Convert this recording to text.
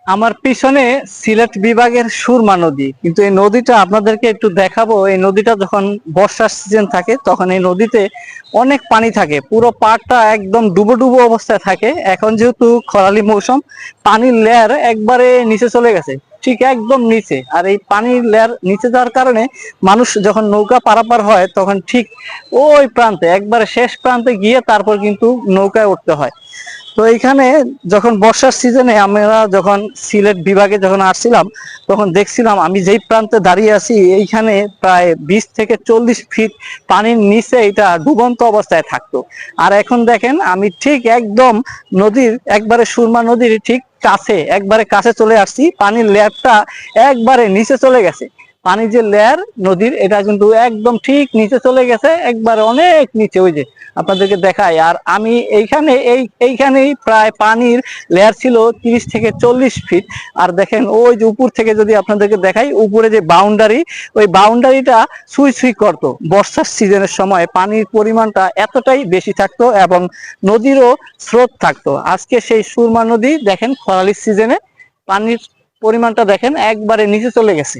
আমার পিছনে সিলেট বিভাগের সুরমা নদী, কিন্তু এই নদীটা আপনাদেরকে একটু দেখাবো। এই নদীটা যখন বর্ষার সিজন থাকে তখন এই নদীতে অনেক পানি থাকে, পুরো পাড়টা একদম ডুবো ডুবো অবস্থায় থাকে। এখন যেহেতু খরালি মৌসুম, পানির লেয়ার একবারে নিচে চলে গেছে, ঠিক একদম নিচে। আর এই পানির লেয়ার নিচে যাওয়ার কারণে মানুষ যখন নৌকা পারাপার হয় তখন ঠিক ওই প্রান্তে, একবারে শেষ প্রান্তে গিয়ে তারপর কিন্তু নৌকায় উঠতে হয়। তো এইখানে যখন বর্ষার সিজনে আমরা যখন সিলেট বিভাগে যখন আসছিলাম, তখন দেখছিলাম আমি যেই প্রান্তে দাঁড়িয়ে আছি এইখানে প্রায় 20 থেকে 40 ফিট পানির নিচে এটা ডুবন্ত অবস্থায় থাকতো। আর এখন দেখেন আমি ঠিক একদম নদীর একবারে সুরমা নদীর ঠিক কাছে, একবারে কাছে চলে আসছি। পানির লেয়ারটা একবারে নিচে চলে গেছে। পানি যে লেয়ার নদীর, এটা কিন্তু একদম ঠিক নিচে চলে গেছে, একবারে অনেক নিচে, ওই যে আপনাদেরকে দেখায়। আর আমি এইখানেই প্রায় পানির লেয়ার ছিল 30 থেকে 40 ফিট। আর দেখেন ওই যে উপর থেকে যদি আপনাদেরকে দেখাই, উপরে যে বাউন্ডারি, ওই বাউন্ডারিটা সুই সুই করতো। বর্ষার সিজনের সময় পানির পরিমাণটা এতটাই বেশি থাকতো এবং নদীরও স্রোত থাকতো। আজকে সেই সুরমা নদী দেখেন খরালির সিজনে পানির পরিমাণটা দেখেন একবারে নিচে চলে গেছে।